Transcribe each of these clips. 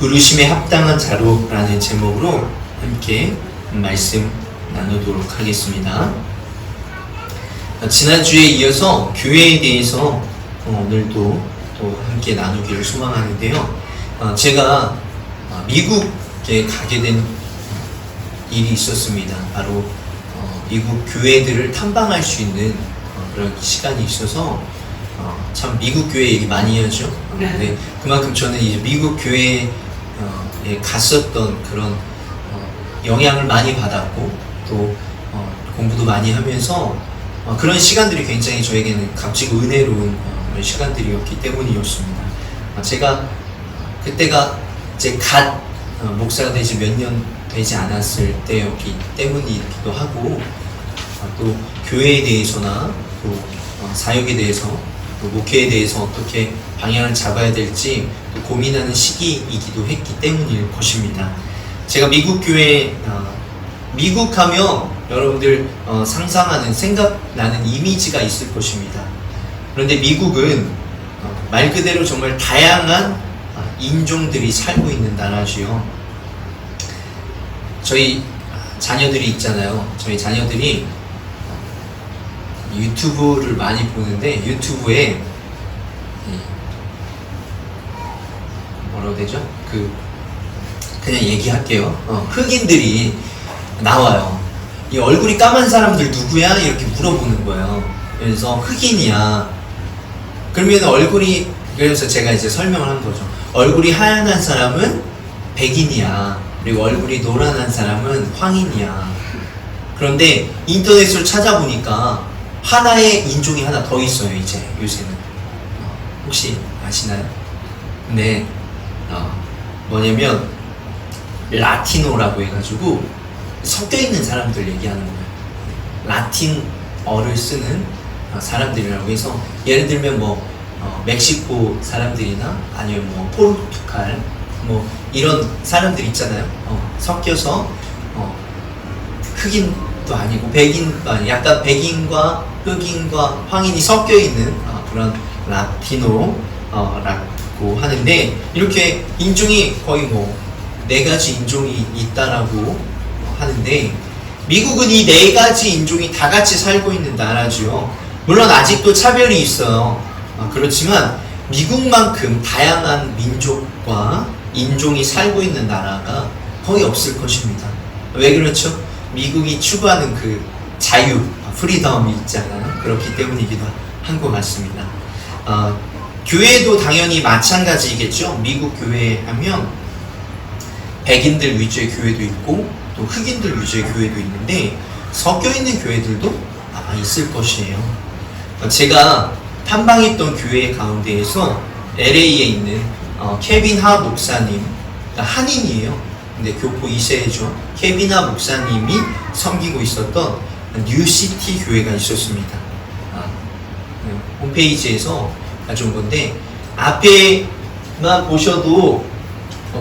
부르심에 합당한 자로라는 제목으로 함께 말씀 나누도록 하겠습니다. 지난주에 이어서 교회에 대해서 오늘도 또 함께 나누기를 소망하는데요. 제가 미국에 가게 된 일이 있었습니다. 바로 미국 교회들을 탐방할 수 있는 그런 시간이 있어서 참 미국 교회 얘기 많이 하죠. 네, 그만큼 저는 이제 미국 교회에 갔었던 그런 영향을 많이 받았고 또 공부도 많이 하면서 그런 시간들이 굉장히 저에게는 값지고 은혜로운 시간들이었기 때문이었습니다. 제가 그때가 이제 갓 목사가 되지 몇 년 되지 않았을 때였기 때문이기도 하고 또 교회에 대해서나 또 사역에 대해서 또 목회에 대해서 어떻게 방향을 잡아야 될지 또 고민하는 시기이기도 했기 때문일 것입니다. 제가 미국 교회 미국 하면 여러분들 상상하는 생각나는 이미지가 있을 것입니다. 그런데 미국은 말 그대로 정말 다양한 인종들이 살고 있는 나라지요. 저희 자녀들이 있잖아요. 저희 자녀들이 유튜브를 많이 보는데 유튜브에 뭐라고 되죠? 그냥 얘기할게요. 흑인들이 나와요. 이 얼굴이 까만 사람들 누구야? 이렇게 물어보는 거예요. 그래서 흑인이야. 그러면 그래서 제가 이제 설명을 한 거죠. 얼굴이 하얀 사람은 백인이야. 그리고 얼굴이 노란한 사람은 황인이야. 그런데 인터넷으로 찾아보니까 하나의 인종이 하나 더 있어요. 이제 요새는 혹시 아시나요? 네, 뭐냐면 라티노라고 해가지고 섞여있는 사람들 얘기하는 거예요. 라틴어를 쓰는 사람들이라고 해서 예를 들면 멕시코 사람들이나 아니면 포르투갈 이런 사람들 있잖아요. 섞여서 흑인도 아니고 백인도 아니고 약간 백인과 흑인과 황인이 섞여있는 그런 라티노라고 하는데 이렇게 인종이 거의 4가지 인종이 있다라고 하는데 미국은 이 4가지 인종이 다 같이 살고 있는 나라죠. 물론 아직도 차별이 있어요. 그렇지만 미국만큼 다양한 민족과 인종이 살고 있는 나라가 거의 없을 것입니다. 왜 그렇죠? 미국이 추구하는 그 자유, 프리덤이 있잖아요. 그렇기 때문이기도 한 것 같습니다. 교회도 당연히 마찬가지겠죠. 미국 교회 하면 백인들 위주의 교회도 있고 또 흑인들 위주의 교회도 있는데 섞여있는 교회들도 아마 있을 것이에요. 제가 탐방했던 교회 가운데에서 LA에 있는 케빈 하 목사님, 한인이에요. 근데 교포 2세죠. 케빈 하 목사님이 섬기고 있었던 뉴시티 교회가 있었습니다. 홈페이지에서 가져온 건데 앞에만 보셔도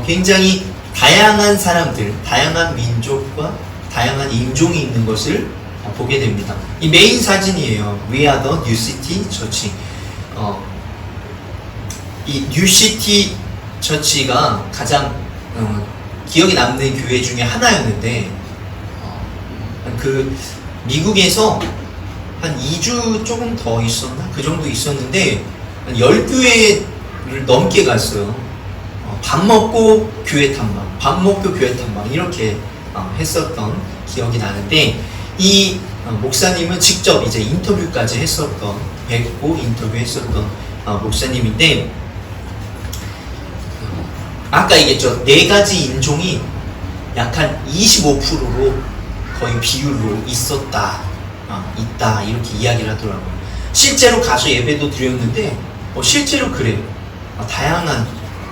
굉장히 다양한 사람들, 다양한 민족과 다양한 인종이 있는 것을 보게 됩니다. 이 메인 사진이에요. We are the New City Church. 이 뉴시티 처치가 가장 기억에 남는 교회 중에 하나였는데 미국에서 한 2주 조금 더 있었나? 그 정도 있었는데 한 10교회를 넘게 갔어요. 밥 먹고 교회 탐방, 밥 먹고 교회 탐방 이렇게 했었던 기억이 나는데 이 목사님은 직접 이제 인터뷰까지 뵙고 인터뷰했었던 목사님인데 아까 얘기했죠. 4가지 인종이 약 한 25%로 거의 비율로 있다 이렇게 이야기를 하더라고요. 실제로 가서 예배도 드렸는데 실제로 그래요. 다양한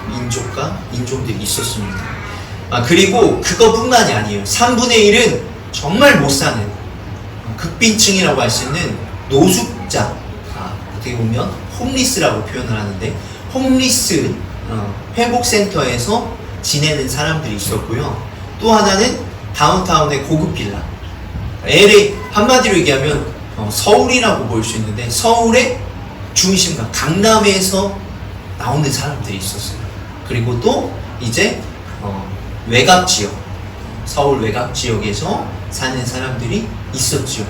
민족과 인종들이 있었습니다. 그리고 그것뿐만이 아니에요. 3분의 1은 정말 못 사는 극빈층이라고 할 수 있는 노숙자, 어떻게 보면 홈리스라고 표현을 하는데 홈리스 회복센터에서 지내는 사람들이 있었고요. 또 하나는 다운타운의 고급 빌라. LA 한마디로 얘기하면 서울이라고 볼 수 있는데 서울의 중심가 강남에서 나오는 사람들이 있었어요. 그리고 또 이제 외곽 지역, 서울 외곽 지역에서 사는 사람들이 있었죠.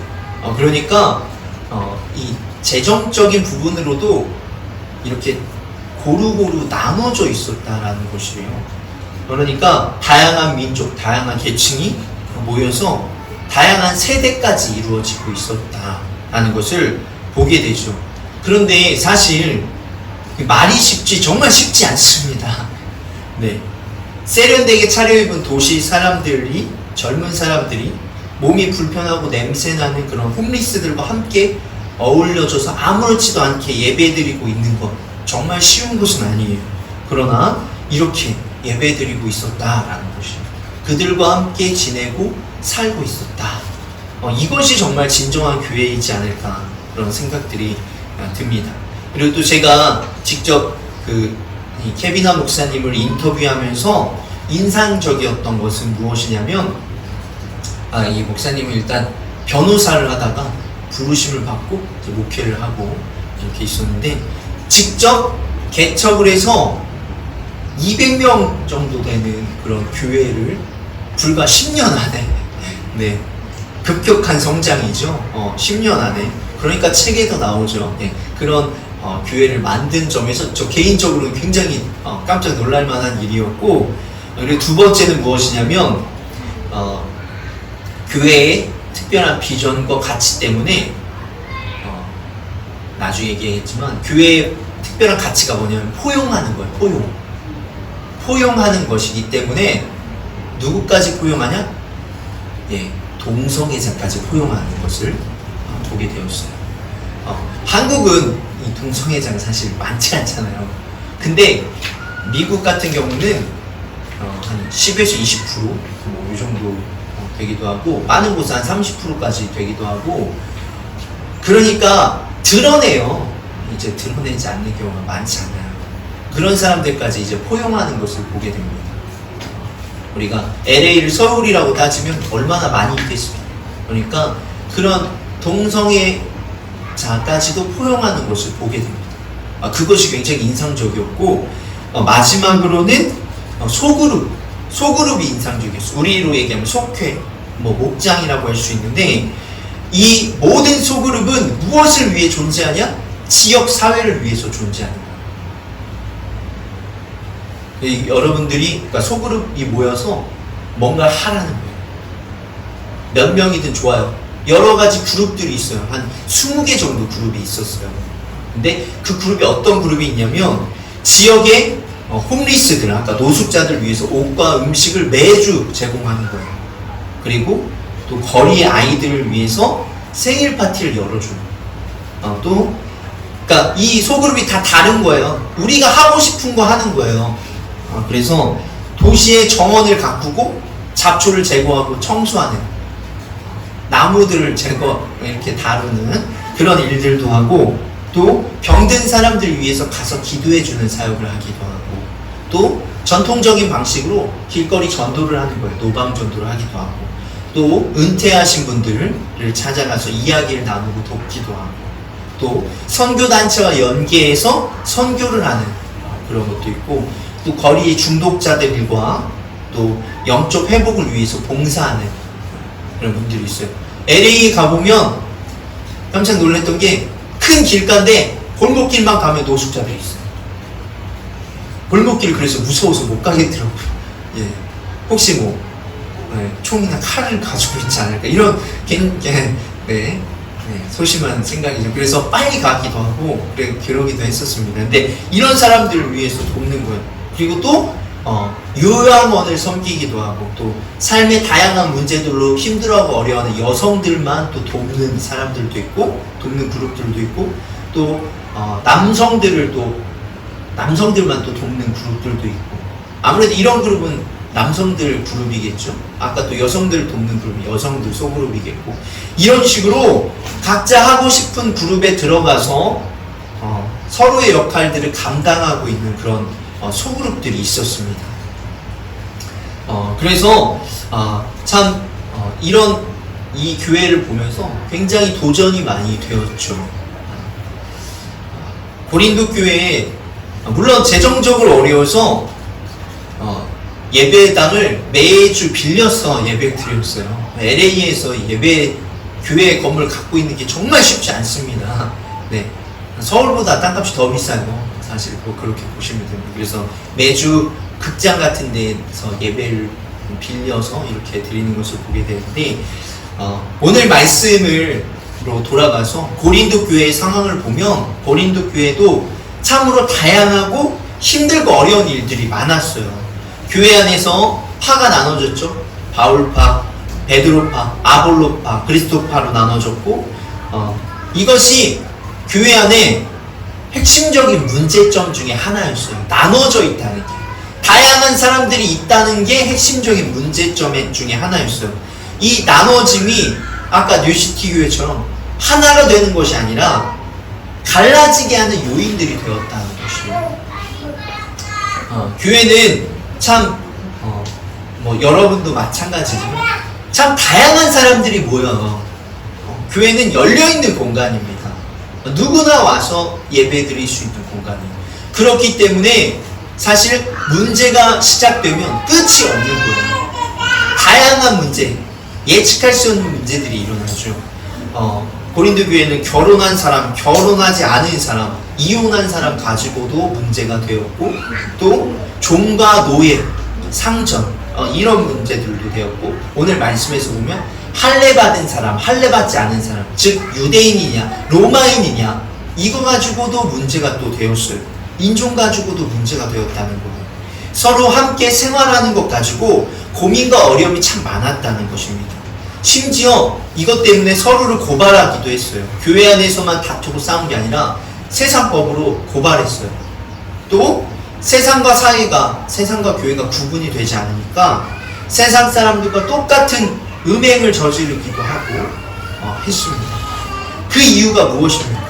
그러니까 이 재정적인 부분으로도 이렇게 고루고루 나눠져 있었다라는 것이에요. 그러니까 다양한 민족, 다양한 계층이 모여서 다양한 세대까지 이루어지고 있었다라는 것을 보게 되죠. 그런데 사실 말이 정말 쉽지 않습니다. 네. 세련되게 차려입은 도시 사람들이, 젊은 사람들이 몸이 불편하고 냄새나는 그런 홈리스들과 함께 어울려져서 아무렇지도 않게 예배드리고 있는 것, 정말 쉬운 것은 아니에요. 그러나 이렇게 예배드리고 있었다라는 것이에요. 그들과 함께 지내고 살고 있었다. 이것이 정말 진정한 교회이지 않을까, 그런 생각들이 듭니다. 그리고 또 제가 직접 이 케비나 목사님을 인터뷰하면서 인상적이었던 것은 무엇이냐면, 이 목사님은 일단 변호사를 하다가 부르심을 받고 이제 목회를 하고 이렇게 있었는데, 직접 개척을 해서 200명 정도 되는 그런 교회를 불과 10년 안에, 네, 급격한 성장이죠. 10년 안에. 그러니까 책에도 나오죠. 네, 그런 교회를 만든 점에서 저 개인적으로는 굉장히 깜짝 놀랄 만한 일이었고, 그리고 두 번째는 무엇이냐면, 교회의 특별한 비전과 가치 때문에, 나중에 얘기했지만, 교회의 특별한 가치가 뭐냐면 포용하는 거예요. 포용하는 것이기 때문에 누구까지 포용하냐? 예, 동성애자까지 포용하는 것을 보게 되었어요. 한국은 이 동성애자가 사실 많지 않잖아요. 근데 미국 같은 경우는 한 10에서 20%, 뭐 이 정도 되기도 하고, 많은 곳은 한 30%까지 되기도 하고, 그러니까 드러내요. 이제 드러내지 않는 경우가 많지 않아요. 그런 사람들까지 이제 포용하는 것을 보게 됩니다. 우리가 LA를 서울이라고 따지면 얼마나 많이 있겠습니까? 그러니까 그런 동성애자까지도 포용하는 것을 보게 됩니다. 그것이 굉장히 인상적이었고, 마지막으로는 소그룹이 인상적이었어요. 우리로 얘기하면 속회, 목장이라고 할 수 있는데, 이 모든 소그룹은 무엇을 위해 존재하냐? 지역 사회를 위해서 존재하는 거예요. 여러분들이, 그러니까 소그룹이 모여서 뭔가 하라는 거예요. 몇 명이든 좋아요. 여러 가지 그룹들이 있어요. 한 20개 정도 그룹이 있었어요. 근데 그 그룹이 어떤 그룹이 있냐면, 지역의 홈리스들, 아까 노숙자들 위해서 옷과 음식을 매주 제공하는 거예요. 그리고 또 거리의 아이들을 위해서 생일 파티를 열어줘요. 그러니까 이 소그룹이 다 다른 거예요. 우리가 하고 싶은 거 하는 거예요. 그래서 도시의 정원을 가꾸고 잡초를 제거하고 청소하는, 나무들을 이렇게 다루는 그런 일들도 하고, 또 병든 사람들 위해서 가서 기도해주는 사역을 하기도 하고, 또 전통적인 방식으로 길거리 전도를 하는 거예요. 노방 전도를 하기도 하고, 또 은퇴하신 분들을 찾아가서 이야기를 나누고 돕기도 하고, 또 선교단체와 연계해서 선교를 하는 그런 것도 있고, 또 거리의 중독자들과 또 영적 회복을 위해서 봉사하는 그런 분들이 있어요. LA에 가보면 깜짝 놀랐던 게, 큰 길가인데 골목길만 가면 노숙자들이 있어요. 골목길을 그래서 무서워서 못 가겠더라고요. 예. 혹시 뭐 총이나 칼을 가지고 있지 않을까, 이런 소심한 생각이죠. 그래서 빨리 가기도 하고 그러기도 했었습니다. 근데 이런 사람들을 위해서 돕는 거예요. 그리고 또 요양원을 섬기기도 하고, 또 삶의 다양한 문제들로 힘들어하고 어려워하는 여성들만 또 돕는 사람들도 있고, 돕는 그룹들도 있고, 또 남성들만 또 돕는 그룹들도 있고, 아무래도 이런 그룹은 남성들 그룹이겠죠. 아까 또 여성들 돕는 그룹이 여성들 소그룹이겠고, 이런 식으로 각자 하고 싶은 그룹에 들어가서 서로의 역할들을 감당하고 있는 그런 소그룹들이 있었습니다. 그래서 참 이런 이 교회를 보면서 굉장히 도전이 많이 되었죠. 고린도 교회에 물론 재정적으로 어려워서 예배당을 매주 빌려서 예배 드렸어요. LA에서 예배 교회 건물 갖고 있는 게 정말 쉽지 않습니다. 네, 서울보다 땅값이 더 비싸요. 사실 뭐 그렇게 보시면 됩니다. 그래서 매주 극장 같은 데서 예배를 빌려서 이렇게 드리는 것을 보게 되는데, 오늘 말씀으로 돌아가서 고린도 교회의 상황을 보면 고린도 교회도 참으로 다양하고 힘들고 어려운 일들이 많았어요. 교회 안에서 파가 나눠졌죠. 바울파, 베드로파, 아볼로파, 그리스도파로 나눠졌고, 이것이 교회 안에 핵심적인 문제점 중에 하나였어요. 나눠져 있다는 게. 다양한 사람들이 있다는 게 핵심적인 문제점 중에 하나였어요. 이 나눠짐이 아까 뉴시티 교회처럼 하나가 되는 것이 아니라 갈라지게 하는 요인들이 되었다는 것이에요. 교회는 참, 여러분도 마찬가지지만 참 다양한 사람들이 모여요. 교회는 열려있는 공간입니다. 누구나 와서 예배 드릴 수 있는 공간이에요. 그렇기 때문에 사실 문제가 시작되면 끝이 없는 거예요. 다양한 문제, 예측할 수 없는 문제들이 일어나죠. 고린도 교회는 결혼한 사람, 결혼하지 않은 사람, 이혼한 사람 가지고도 문제가 되었고, 또 종과 노예, 상전, 이런 문제들도 되었고, 오늘 말씀에서 보면 할례 받은 사람, 할례 받지 않은 사람, 즉 유대인이냐 로마인이냐, 이거 가지고도 문제가 또 되었어요. 인종 가지고도 문제가 되었다는 거예요. 서로 함께 생활하는 것 가지고 고민과 어려움이 참 많았다는 것입니다. 심지어 이것 때문에 서로를 고발하기도 했어요. 교회 안에서만 다투고 싸운 게 아니라 세상 법으로 고발했어요. 또 세상과 사회가, 세상과 교회가 구분이 되지 않으니까 세상 사람들과 똑같은 음행을 저지르기도 하고 했습니다. 그 이유가 무엇입니까?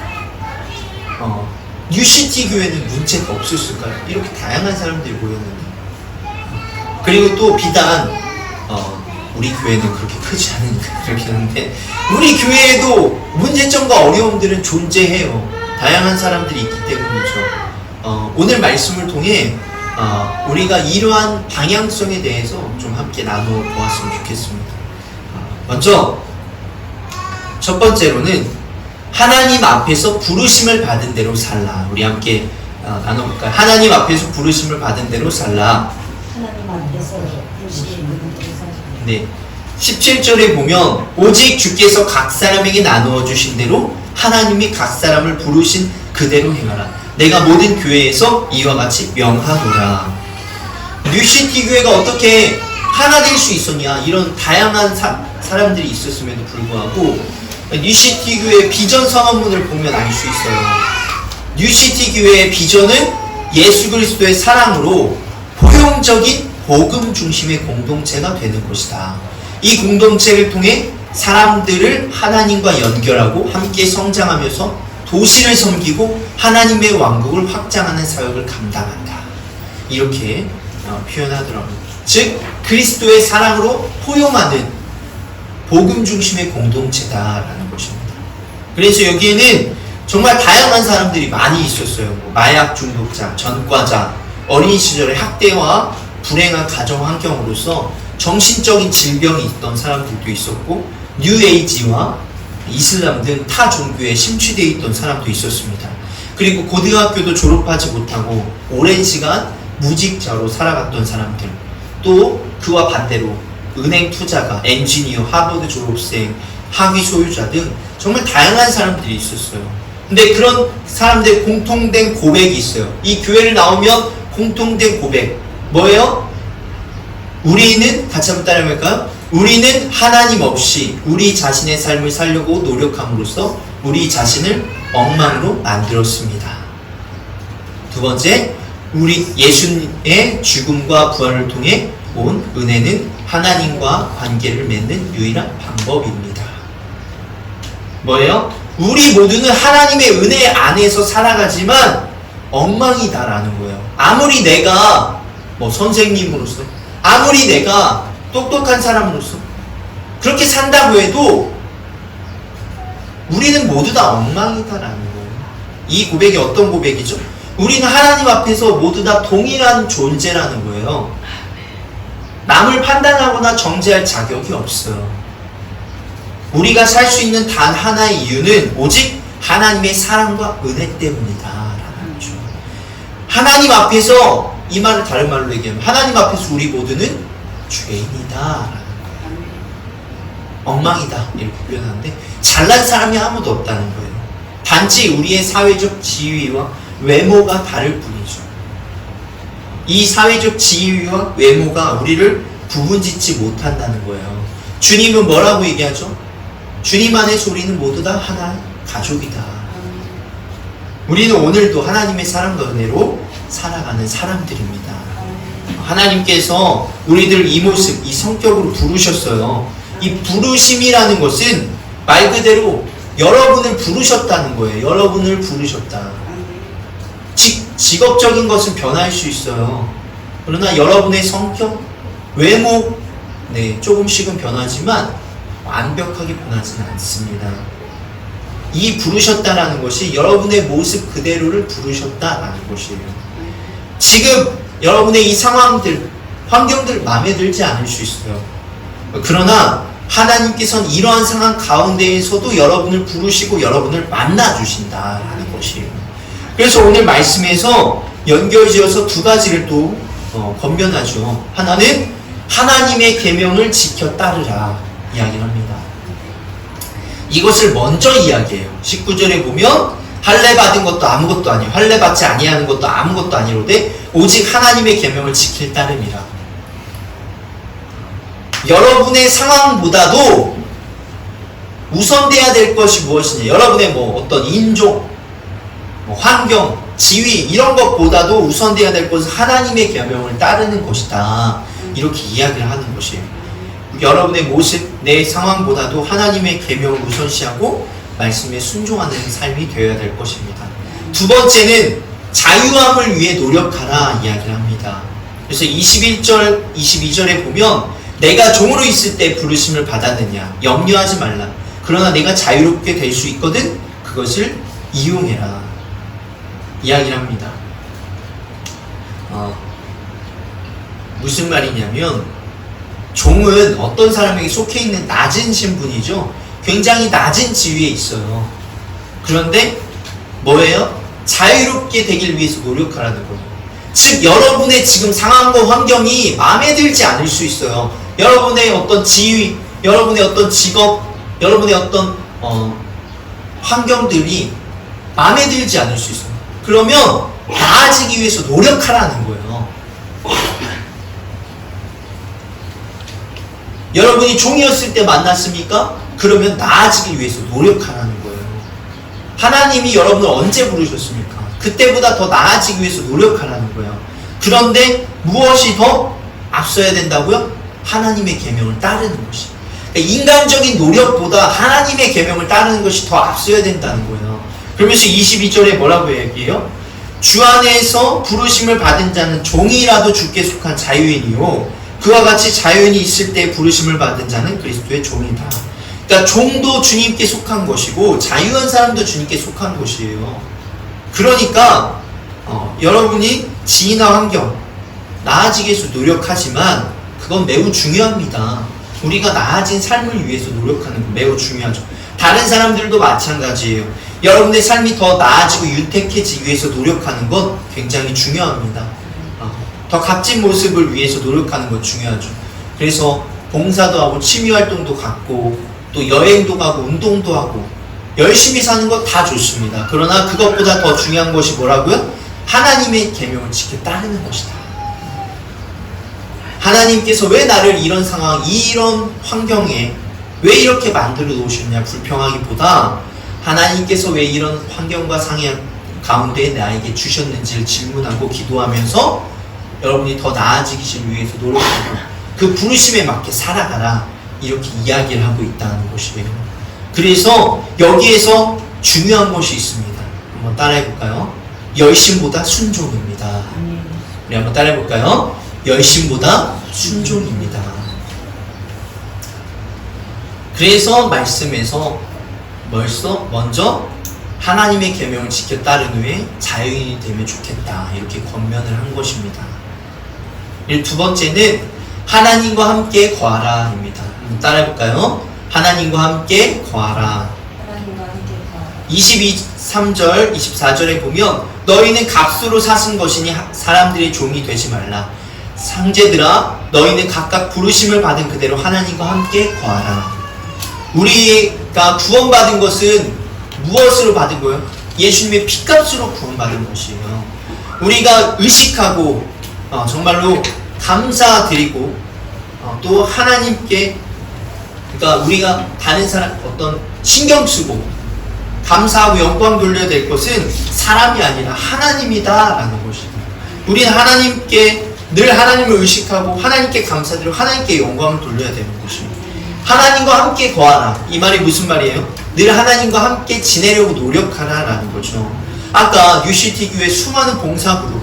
뉴시티 교회는 문제가 없었을까요? 이렇게 다양한 사람들이 모였는데. 그리고 또 비단 우리 교회는 그렇게 크지 않으니까 그렇게 하는데, 우리 교회에도 문제점과 어려움들은 존재해요. 다양한 사람들이 있기 때문이죠. 오늘 말씀을 통해 우리가 이러한 방향성에 대해서 좀 함께 나누어 보았으면 좋겠습니다. 먼저 첫 번째로는 하나님 앞에서 부르심을 받은 대로 살라. 우리 함께 나눠볼까요? 하나님 앞에서 부르심을 받은 대로 살라. 하나님 앞에서 부르심을 받은 대로 살라. 네, 17절에 보면 오직 주께서 각 사람에게 나누어 주신 대로 하나님이 각 사람을 부르신 그대로 행하라. 내가 모든 교회에서 이와 같이 명하노라. 뉴시티 교회가 어떻게 하나 될 수 있었냐, 이런 다양한 사람들이 있었음에도 불구하고 뉴시티 교회의 비전 선언문을 보면 알 수 있어요. 뉴시티 교회의 비전은 예수 그리스도의 사랑으로 포용적인 복음 중심의 공동체가 되는 것이다. 이 공동체를 통해 사람들을 하나님과 연결하고 함께 성장하면서 도시를 섬기고 하나님의 왕국을 확장하는 사역을 감당한다. 이렇게 표현하더라고요. 즉 그리스도의 사랑으로 포용하는 복음 중심의 공동체다라는 것입니다. 그래서 여기에는 정말 다양한 사람들이 많이 있었어요. 마약 중독자, 전과자, 어린 시절의 학대와 불행한 가정 환경으로서 정신적인 질병이 있던 사람들도 있었고, 뉴에이지와 이슬람 등 타 종교에 심취되어 있던 사람도 있었습니다. 그리고 고등학교도 졸업하지 못하고 오랜 시간 무직자로 살아갔던 사람들, 또 그와 반대로 은행 투자가, 엔지니어, 하버드 졸업생, 학위 소유자 등 정말 다양한 사람들이 있었어요. 근데 그런 사람들의 공통된 고백이 있어요. 이 교회를 나오면 공통된 고백 뭐예요? 우리는, 같이 한번 따라해볼까요? 우리는 하나님 없이 우리 자신의 삶을 살려고 노력함으로써 우리 자신을 엉망으로 만들었습니다. 두 번째, 우리 예수님의 죽음과 부활을 통해 온 은혜는 하나님과 관계를 맺는 유일한 방법입니다. 뭐예요? 우리 모두는 하나님의 은혜 안에서 살아가지만 엉망이다라는 거예요. 아무리 내가 선생님으로서, 아무리 내가 똑똑한 사람으로서 그렇게 산다고 해도 우리는 모두 다 엉망이다라는 거예요. 이 고백이 어떤 고백이죠? 우리는 하나님 앞에서 모두 다 동일한 존재라는 거예요. 남을 판단하거나 정죄할 자격이 없어요. 우리가 살 수 있는 단 하나의 이유는 오직 하나님의 사랑과 은혜 때문이다 라는 거죠. 하나님 앞에서, 이 말을 다른 말로 얘기하면 하나님 앞에서 우리 모두는 죄인이다 라는 거예요. 엉망이다 이렇게 표현하는데, 잘난 사람이 아무도 없다는 거예요. 단지 우리의 사회적 지위와 외모가 다를 뿐이죠. 이 사회적 지위와 외모가 우리를 구분짓지 못한다는 거예요. 주님은 뭐라고 얘기하죠? 주님 안에서 우리는 모두 다 하나의 가족이다. 우리는 오늘도 하나님의 사랑과 은혜로 살아가는 사람들입니다. 하나님께서 우리들 이 모습, 이 성격으로 부르셨어요. 이 부르심이라는 것은 말 그대로 여러분을 부르셨다는 거예요. 여러분을 부르셨다. 직업적인 것은 변할 수 있어요. 그러나 여러분의 성격, 외모, 조금씩은 변하지만 완벽하게 변하지는 않습니다. 이 부르셨다라는 것이 여러분의 모습 그대로를 부르셨다라는 것이에요. 지금 여러분의 이 상황들, 환경들 마음에 들지 않을 수 있어요. 그러나 하나님께서는 이러한 상황 가운데에서도 여러분을 부르시고 여러분을 만나주신다라는 것이에요. 그래서 오늘 말씀에서 연결지어서 두 가지를 또 권면하죠. 하나는 하나님의 계명을 지켜 따르라 이야기를 합니다. 이것을 먼저 이야기해요. 19절에 보면 할례 받은 것도 아무것도 아니요 할례 받지 아니하는 것도 아무것도 아니로되 오직 하나님의 계명을 지킬 따름이라. 여러분의 상황보다도 우선돼야 될 것이 무엇이냐, 여러분의 어떤 인종, 환경, 지위 이런 것보다도 우선돼야 될 것은 하나님의 계명을 따르는 것이다. 이렇게 이야기를 하는 것이에요. 여러분의 모습, 내 상황보다도 하나님의 계명을 우선시하고 말씀에 순종하는 삶이 되어야 될 것입니다. 두 번째는 자유함을 위해 노력하라 이야기를 합니다. 그래서 21절, 22절에 보면 내가 종으로 있을 때 부르심을 받았느냐 염려하지 말라. 그러나 내가 자유롭게 될 수 있거든 그것을 이용해라 이야기를 합니다. 무슨 말이냐면 종은 어떤 사람에게 속해 있는 낮은 신분이죠. 굉장히 낮은 지위에 있어요. 그런데 뭐예요? 자유롭게 되길 위해서 노력하라는 거예요. 즉 여러분의 지금 상황과 환경이 마음에 들지 않을 수 있어요. 여러분의 어떤 지위, 여러분의 어떤 직업, 여러분의 어떤 환경들이 마음에 들지 않을 수 있어요. 그러면 나아지기 위해서 노력하라는 거예요. 여러분이 종이었을 때 만났습니까? 그러면 나아지기 위해서 노력하라는 거예요. 하나님이 여러분을 언제 부르셨습니까? 그때보다 더 나아지기 위해서 노력하라는 거예요. 그런데 무엇이 더 앞서야 된다고요? 하나님의 계명을 따르는 것이. 그러니까 인간적인 노력보다 하나님의 계명을 따르는 것이 더 앞서야 된다는 거예요. 그러면서 22절에 뭐라고 얘기해요? 주 안에서 부르심을 받은 자는 종이라도 주께 속한 자유인이요 그와 같이 자유인이 있을 때 부르심을 받은 자는 그리스도의 종이다. 그러니까 종도 주님께 속한 것이고 자유한 사람도 주님께 속한 것이에요. 그러니까 여러분이 지위나 환경 나아지기 위해서 노력하지만 그건 매우 중요합니다. 우리가 나아진 삶을 위해서 노력하는 건 매우 중요하죠. 다른 사람들도 마찬가지예요. 여러분의 삶이 더 나아지고 윤택해지기 위해서 노력하는 건 굉장히 중요합니다. 더 값진 모습을 위해서 노력하는 건 중요하죠. 그래서 봉사도 하고 취미활동도 갖고 또 여행도 가고 운동도 하고 열심히 사는 것 다 좋습니다. 그러나 그것보다 더 중요한 것이 뭐라고요? 하나님의 계명을 지켜 따르는 것이다. 하나님께서 왜 나를 이런 상황, 이런 환경에 왜 이렇게 만들어 놓으셨냐 불평하기보다 하나님께서 왜 이런 환경과 상황 가운데 나에게 주셨는지를 질문하고 기도하면서 여러분이 더 나아지기 위해서 노력하고 그 부르심에 맞게 살아가라 이렇게 이야기를 하고 있다는 것이에요. 그래서 여기에서 중요한 것이 있습니다. 한번 따라해볼까요? 열심보다 순종입니다. 우리 한번 따라해볼까요? 열심보다 순종입니다. 그래서 말씀에서 먼저 하나님의 계명을 지켜 따른 후에 자유인이 되면 좋겠다, 이렇게 권면을 한 것입니다. 두 번째는 하나님과 함께 거하라입니다. 한번 따라해볼까요? 하나님과 함께 거하라. 하나님과 함께 거하라. 23절, 24절에 보면 너희는 값으로 사신 것이니 사람들의 종이 되지 말라. 상제들아, 너희는 각각 부르심을 받은 그대로 하나님과 함께 거하라. 우리가 구원받은 것은 무엇으로 받은 거예요? 예수님의 피값으로 구원받은 것이에요. 우리가 의식하고 정말로 감사드리고 또 하나님께, 그러니까 우리가 다른 사람 어떤 신경 쓰고 감사하고 영광 돌려야 될 것은 사람이 아니라 하나님이다라는 것이다. 우리는 하나님께 늘 하나님을 의식하고 하나님께 감사드리고 하나님께 영광을 돌려야 되는 것입니다. 하나님과 함께 거하라. 이 말이 무슨 말이에요? 늘 하나님과 함께 지내려고 노력하라라는 거죠. 아까 UCT 교회 수많은 봉사그룹,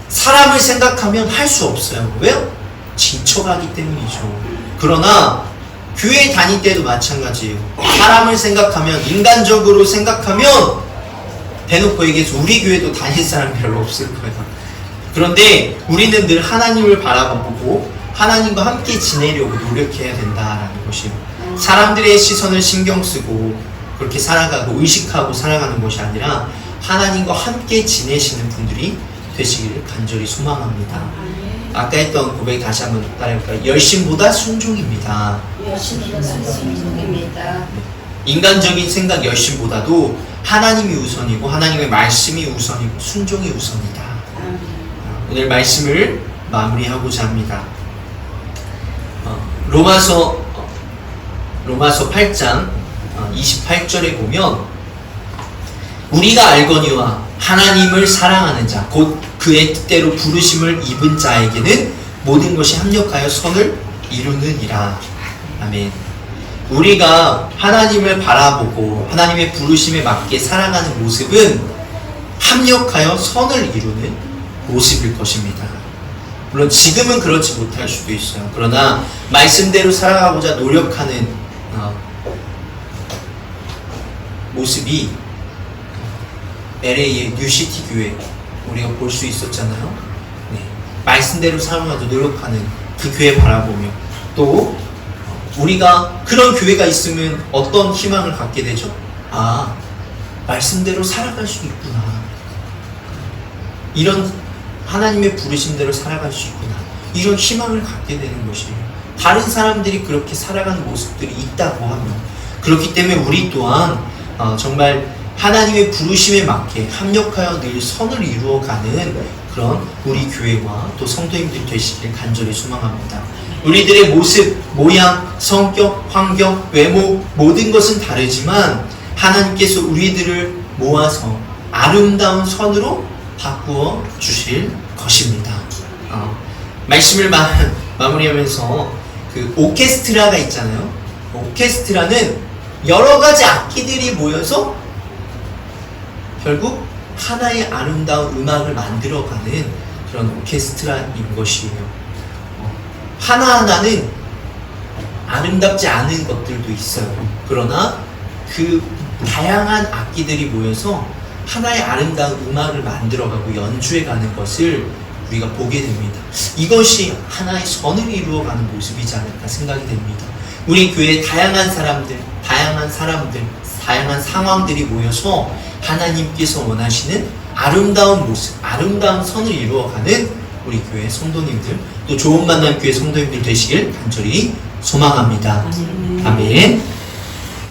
사람을 생각하면 할 수 없어요. 왜요? 지쳐가기 때문이죠. 그러나 교회 다닐 때도 마찬가지예요. 사람을 생각하면, 인간적으로 생각하면 대놓고 얘기해서 우리 교회도 다닐 사람이 별로 없을 거예요. 그런데 우리는 늘 하나님을 바라보고 하나님과 함께 지내려고 노력해야 된다라는 것이에요. 사람들의 시선을 신경 쓰고 그렇게 살아가고 의식하고 살아가는 것이 아니라 하나님과 함께 지내시는 분들이 되시기를 간절히 소망합니다. 아까 했던 고백 다시 한번 따라해볼까요? 열심보다 순종입니다. 열심보다 순종입니다. 인간적인 생각 열심보다도 하나님이 우선이고 하나님의 말씀이 우선이고 순종이 우선이다. 오늘 말씀을 마무리하고자 합니다. 로마서 8장 28절에 보면 우리가 알거니와 하나님을 사랑하는 자 곧 그의 뜻대로 부르심을 입은 자에게는 모든 것이 합력하여 선을 이루느니라. 아멘. 우리가 하나님을 바라보고 하나님의 부르심에 맞게 살아가는 모습은 합력하여 선을 이루는 모습일 것입니다. 물론 지금은 그렇지 못할 수도 있어요. 그러나 말씀대로 살아가고자 노력하는 모습이 LA의 뉴시티 교회 우리가 볼 수 있었잖아요. 네. 말씀대로 살아가고자 노력하는 그 교회 바라보며 또 우리가 그런 교회가 있으면 어떤 희망을 갖게 되죠? 아, 말씀대로 살아갈 수 있구나. 이런 하나님의 부르심대로 살아갈 수 있구나. 이런 희망을 갖게 되는 것이에요. 다른 사람들이 그렇게 살아가는 모습들이 있다고 하면 그렇기 때문에 우리 또한 정말 하나님의 부르심에 맞게 합력하여 늘 선을 이루어가는 그런 우리 교회와 또 성도님들 되시길 간절히 소망합니다. 우리들의 모습, 모양, 성격, 환경, 외모 모든 것은 다르지만 하나님께서 우리들을 모아서 아름다운 선으로 바꾸어 주실 것입니다. 말씀을 마무리하면서 그 오케스트라가 있잖아요. 오케스트라는 여러 가지 악기들이 모여서 결국 하나의 아름다운 음악을 만들어가는 그런 오케스트라인 것이에요. 하나하나는 아름답지 않은 것들도 있어요. 그러나 그 다양한 악기들이 모여서 하나의 아름다운 음악을 만들어가고 연주해가는 것을 우리가 보게 됩니다. 이것이 하나의 선을 이루어가는 모습이지 않을까 생각이 됩니다. 우리 교회에 다양한 사람들, 다양한 상황들이 모여서 하나님께서 원하시는 아름다운 모습, 아름다운 선을 이루어가는 우리 교회 성도님들, 또 좋은 만남 교회 성도님들 되시길 간절히 소망합니다. 아멘.